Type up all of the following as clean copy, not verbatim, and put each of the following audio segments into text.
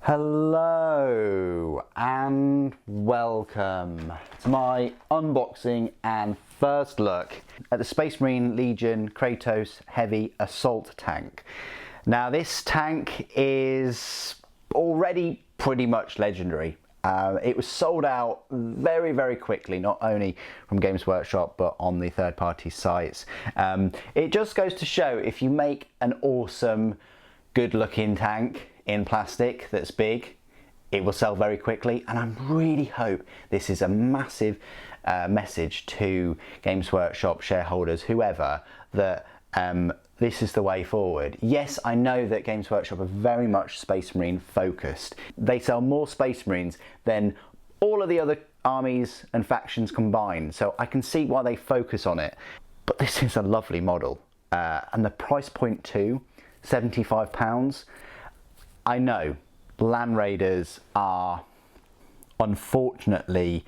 Hello and welcome to my unboxing and first look at the Space Marine Legion Kratos Heavy Assault Tank. Now this tank is already pretty much legendary. It was sold out very quickly, not only from Games Workshop but on the third-party sites. It just goes to show, if you make an awesome, good-looking tank in plastic that's big, it will sell very quickly. And I really hope this is a massive message to Games Workshop shareholders, whoever, that this is the way forward. Yes, I know that Games Workshop are very much Space Marine focused. They sell more Space Marines than all of the other armies and factions combined, so I can see why they focus on it. But this is a lovely model, and the price point too, £75. I know Land Raiders are, unfortunately,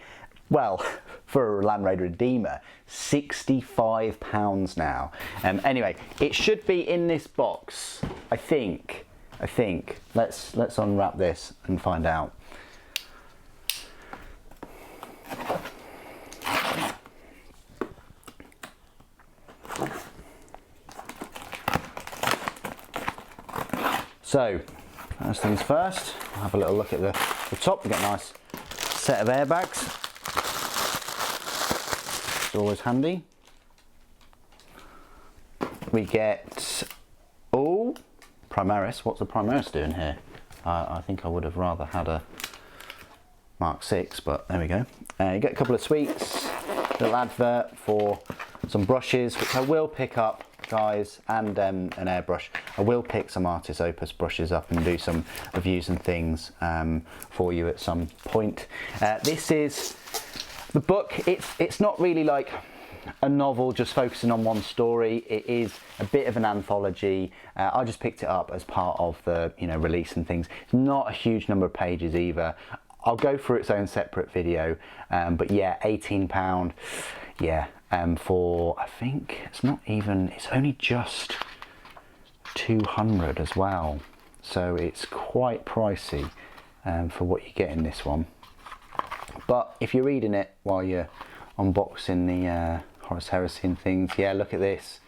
well, for a Land Raider Redeemer, £65 now. Anyway, it should be in this box, I think. Let's unwrap this and find out. So, first things first, I'll have a little look at the top. We get a nice set of airbags. It's always handy. We get, oh, Primaris. What's the Primaris doing here? I think I would have rather had a Mark 6, but there we go. You get a couple of sweets, little advert for some brushes, which I will pick up, guys, and an airbrush. I will pick some Artis Opus brushes up and do some reviews and things for you at some point. This is the book. It's not really like a novel just focusing on one story. It is a bit of an anthology. I just picked it up as part of the release and things. It's not a huge number of pages either. I'll go through its own separate video, but yeah, £18. Yeah, for, I think it's not even, it's only just 200 as well, so it's quite pricey for what you get in this one. But if you're reading it while you're unboxing the Horus Heresy and things, yeah, look at this,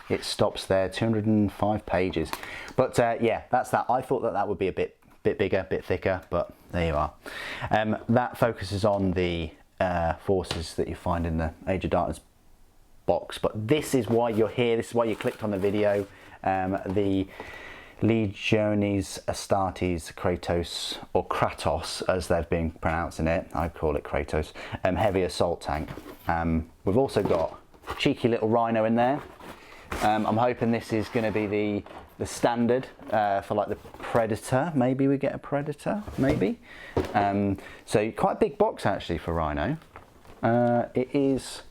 it stops there, 205 pages. But yeah, that's that. I thought that would be a bit bigger, bit thicker, but there you are. That focuses on the forces that you find in the Age of Darkness box, but this is why you're here, this is why you clicked on the video. The Legiones Astartes Kratos, or Kratos as they've been pronouncing it, I call it Kratos, heavy assault tank. We've also got a cheeky little rhino in there. I'm hoping this is going to be the standard for like the Predator. Maybe we get a Predator, maybe. So quite a big box actually for Rhino. It is,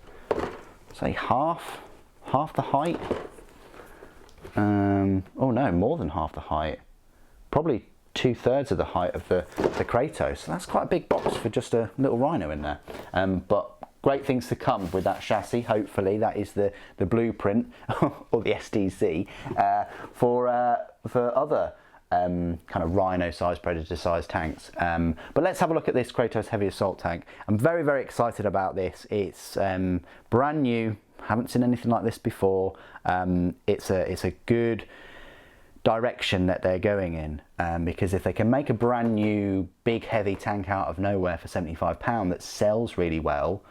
say, half the height. Oh no, more than half the height. Probably 2/3 of the height of the Kratos. So that's quite a big box for just a little Rhino in there. But great things to come with that chassis. Hopefully that is the blueprint or the STC for other kind of Rhino-sized, Predator-sized tanks. But let's have a look at this Kratos Heavy Assault Tank. I'm very excited about this. It's brand new. Haven't seen anything like this before. It's a good direction that they're going in, because if they can make a brand new big heavy tank out of nowhere for £75 that sells really well,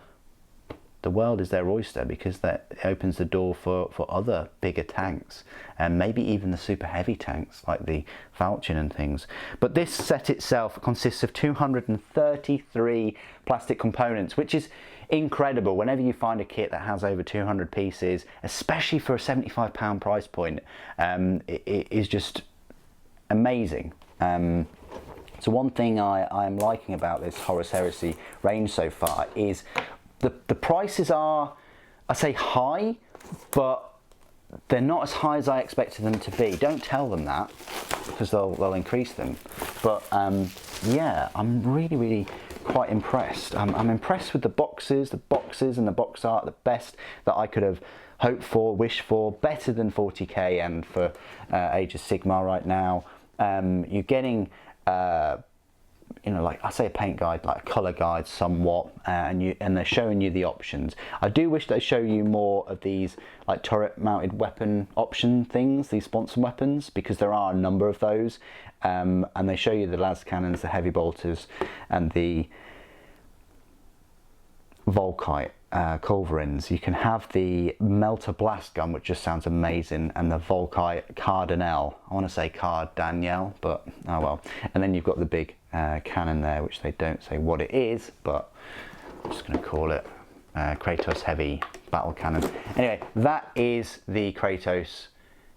the world is their oyster, because that opens the door for other bigger tanks, and maybe even the super heavy tanks like the Falchion and things. But this set itself consists of 233 plastic components, which is incredible. Whenever you find a kit that has over 200 pieces, especially for a £75 price point, it is just amazing. So one thing I'm liking about this Horus Heresy range so far is the prices are, I say, high, but they're not as high as I expected them to be. Don't tell them that, because they'll increase them. But yeah, I'm really quite impressed. I'm impressed with the boxes and the box art, the best that I could have hoped for, wished for, better than 40k and for Age of Sigmar right now. You're getting you know, like I say, a paint guide, like a colour guide somewhat, and they're showing you the options. I do wish they show you more of these like turret mounted weapon option things, these sponsor weapons, because there are a number of those, and they show you the las cannons, the heavy bolters, and the Volkite culverins. You can have the melter blast gun, which just sounds amazing, and the Volkite Cardinal. I want to say Cardaniel, but oh well. And then you've got the big cannon there, which they don't say what it is, but I'm just going to call it Kratos Heavy Battle Cannon. Anyway, that is the Kratos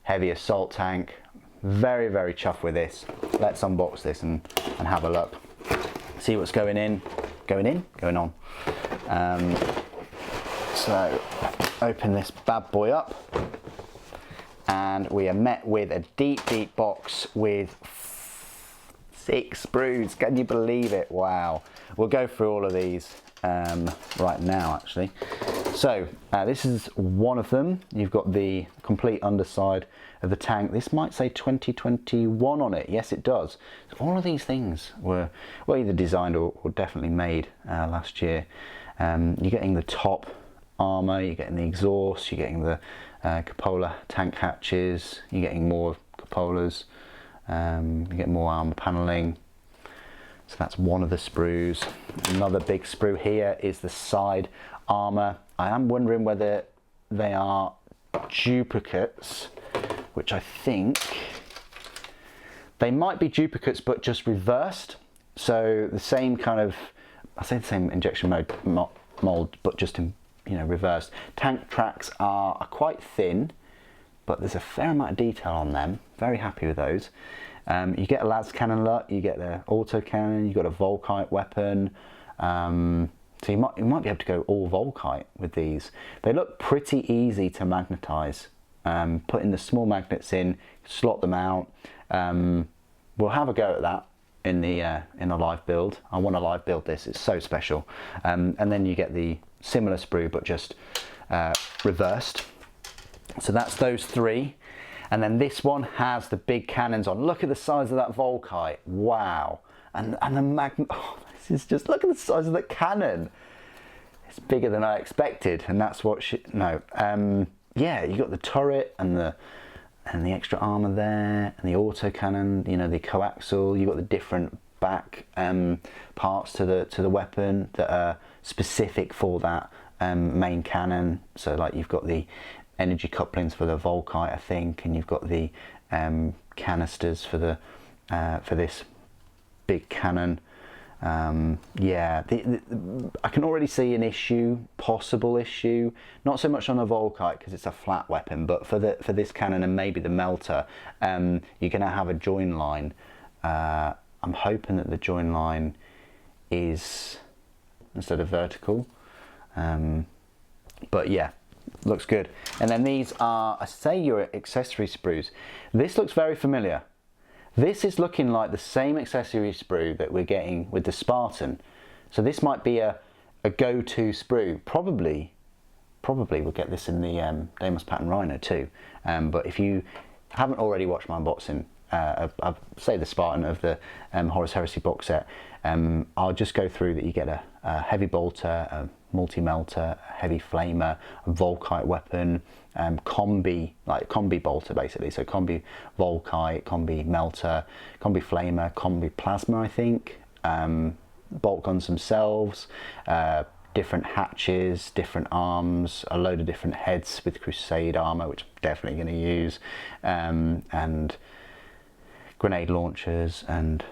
Heavy Assault Tank. Very, very chuffed with this. Let's unbox this and have a look. See what's going on. So open this bad boy up, and we are met with a deep box with 6 sprues. Can you believe it? Wow. We'll go through all of these right now, actually. So this is one of them. You've got the complete underside of the tank. This might say 2021 on it. Yes, it does. So all of these things were either designed or definitely made last year. You're getting the top armour, you're getting the exhaust, you're getting the cupola tank hatches, you're getting more cupolas, you get more armour panelling. So that's one of the sprues. Another big sprue here is the side armour. I am wondering whether they are duplicates, which I think they might be duplicates but just reversed. So the same kind of, I say the same injection mold, but just in, you know, reversed. Tank tracks are quite thin, but there's a fair amount of detail on them. Very happy with those. You get a las cannon LUT, you get the auto cannon, you got a Volkite weapon. So you might be able to go all Volkite with these. They look pretty easy to magnetize. Putting the small magnets in, slot them out. We'll have a go at that in the live build. I want to live build this. It's so special. And then you get the similar sprue but just reversed. So that's those 3. And then this one has the big cannons on. Look at the size of that Volkite. Wow. And the magnet. Oh, this is just, look at the size of the cannon. It's bigger than I expected. And that's what yeah, you got the turret and the extra armor there, and the auto cannon, you know, the coaxial. You got the different back parts to the weapon that are specific for that main cannon. So like you've got the energy couplings for the Volkite, I think, and you've got the canisters for the for this big cannon. Yeah, I can already see an possible issue, not so much on the Volkite because it's a flat weapon, but for this cannon and maybe the melter, you're going to have a join line. I'm hoping that the join line is instead of vertical, but yeah, looks good. And then these are, I say, your accessory sprues. This looks very familiar. This is looking like the same accessory sprue that we're getting with the Spartan. So this might be a go-to sprue. Probably we'll get this in the Deimos Pattern Rhino too. But if you haven't already watched my unboxing, I'll say the Spartan of the Horus Heresy box set, I'll just go through that. You get a heavy bolter, a multi-melter, a heavy flamer, a Volkite weapon, combi bolter basically. So combi Volkite, combi melter, combi flamer, combi plasma, I think, bolt guns themselves, different hatches, different arms, a load of different heads with crusade armor, which I'm definitely going to use, and grenade launchers and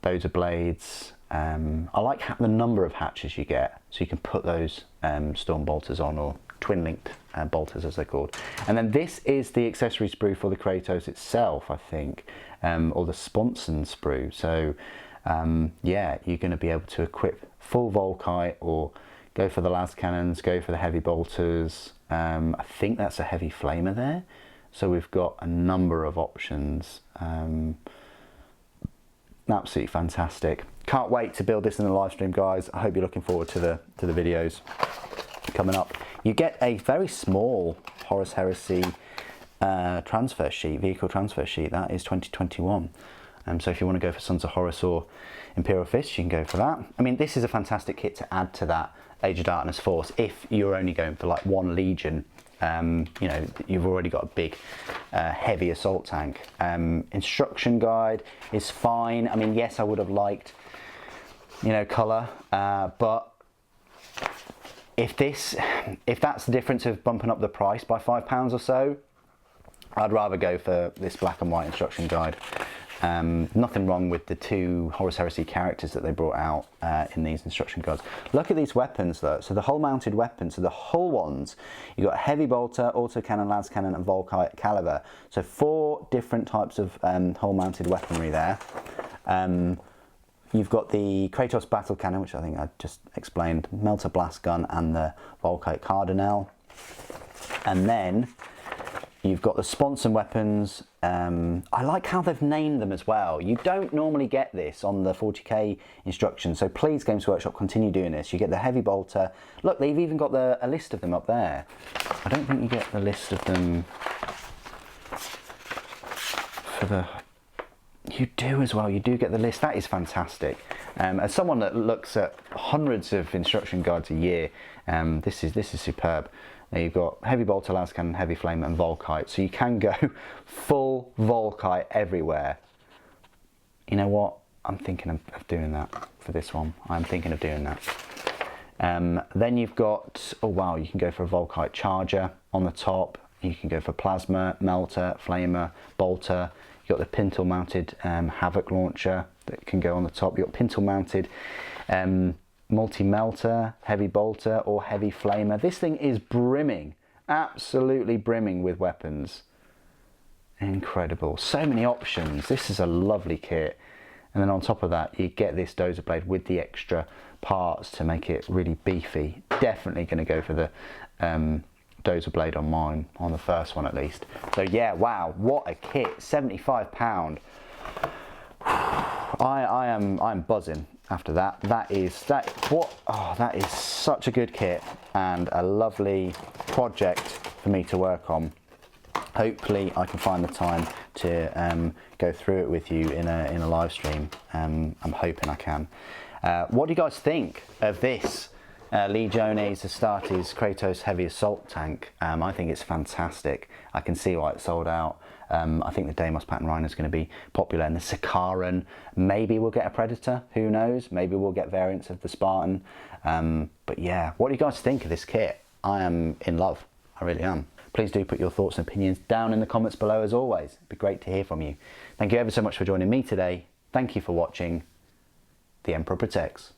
loads of blades. I like the number of hatches you get, so you can put those storm bolters on, or twin linked bolters as they're called. And then this is the accessory sprue for the Kratos itself, I think, or the Sponson sprue. So yeah, you're going to be able to equip full Volkite or go for the las cannons, go for the heavy bolters. I think that's a heavy flamer there. So we've got a number of options. Absolutely fantastic. Can't wait to build this in the live stream, guys. I hope you're looking forward to the videos coming up. You get a very small Horus Heresy transfer sheet, vehicle transfer sheet. That is 2021. So if you want to go for Sons of Horus or Imperial Fist, you can go for that. I mean, this is a fantastic kit to add to that Age of Darkness force if you're only going for like one legion. You know, you've already got a big heavy assault tank. Instruction guide is fine. I mean, yes, I would have liked, you know, colour, but if that's the difference of bumping up the price by £5 or so, I'd rather go for this black and white instruction guide. Nothing wrong with the 2 Horus Heresy characters that they brought out in these instruction guides. Look at these weapons though. So the whole mounted weapons, so the whole ones, you've got heavy bolter, autocannon, las cannon and Volkite caliber. So 4 different types of whole mounted weaponry there. You've got the Kratos battle cannon, which I think I just explained, melter blast gun and the Volkite cardinal. And then you've got the sponson weapons. I like how they've named them as well. You don't normally get this on the 40k instructions, so please Games Workshop continue doing this. You get the heavy bolter. Look, they've even got a list of them up there. I don't think you get the list of them for the... You do as well, you do get the list. That is fantastic. As someone that looks at hundreds of instruction guides a year, this is superb. Now you've got heavy bolter, las cannon, heavy flame and Volkite, so you can go full Volkite everywhere. You know what, I'm thinking of doing that for this one. I'm thinking of doing that. Then you've got, oh wow, you can go for a Volkite charger on the top. You can go for plasma, melter, flamer, bolter. You've got the pintle mounted Havoc launcher that can go on the top. You've got pintle mounted multi-melter, heavy bolter or heavy flamer. This thing is brimming, absolutely brimming with weapons. Incredible, so many options. This is a lovely kit. And then on top of that, you get this dozer blade with the extra parts to make it really beefy. Definitely going to go for the dozer blade on mine, on the first one at least. So yeah, wow, what a kit, £75. I'm buzzing after that. That is such a good kit and a lovely project for me to work on. Hopefully I can find the time to go through it with you in a live stream. I'm hoping I can. What do you guys think of this Legiones Astartes Kratos Heavy Assault Tank? I think it's fantastic. I can see why it's sold out. I think the Deimos pattern Rhino is going to be popular, and the Sakaran, maybe we'll get a Predator, who knows, maybe we'll get variants of the Spartan. But yeah, what do you guys think of this kit? I am in love, I really am. Please do put your thoughts and opinions down in the comments below as always. It'd be great to hear from you. Thank you ever so much for joining me today. Thank you for watching. The Emperor protects.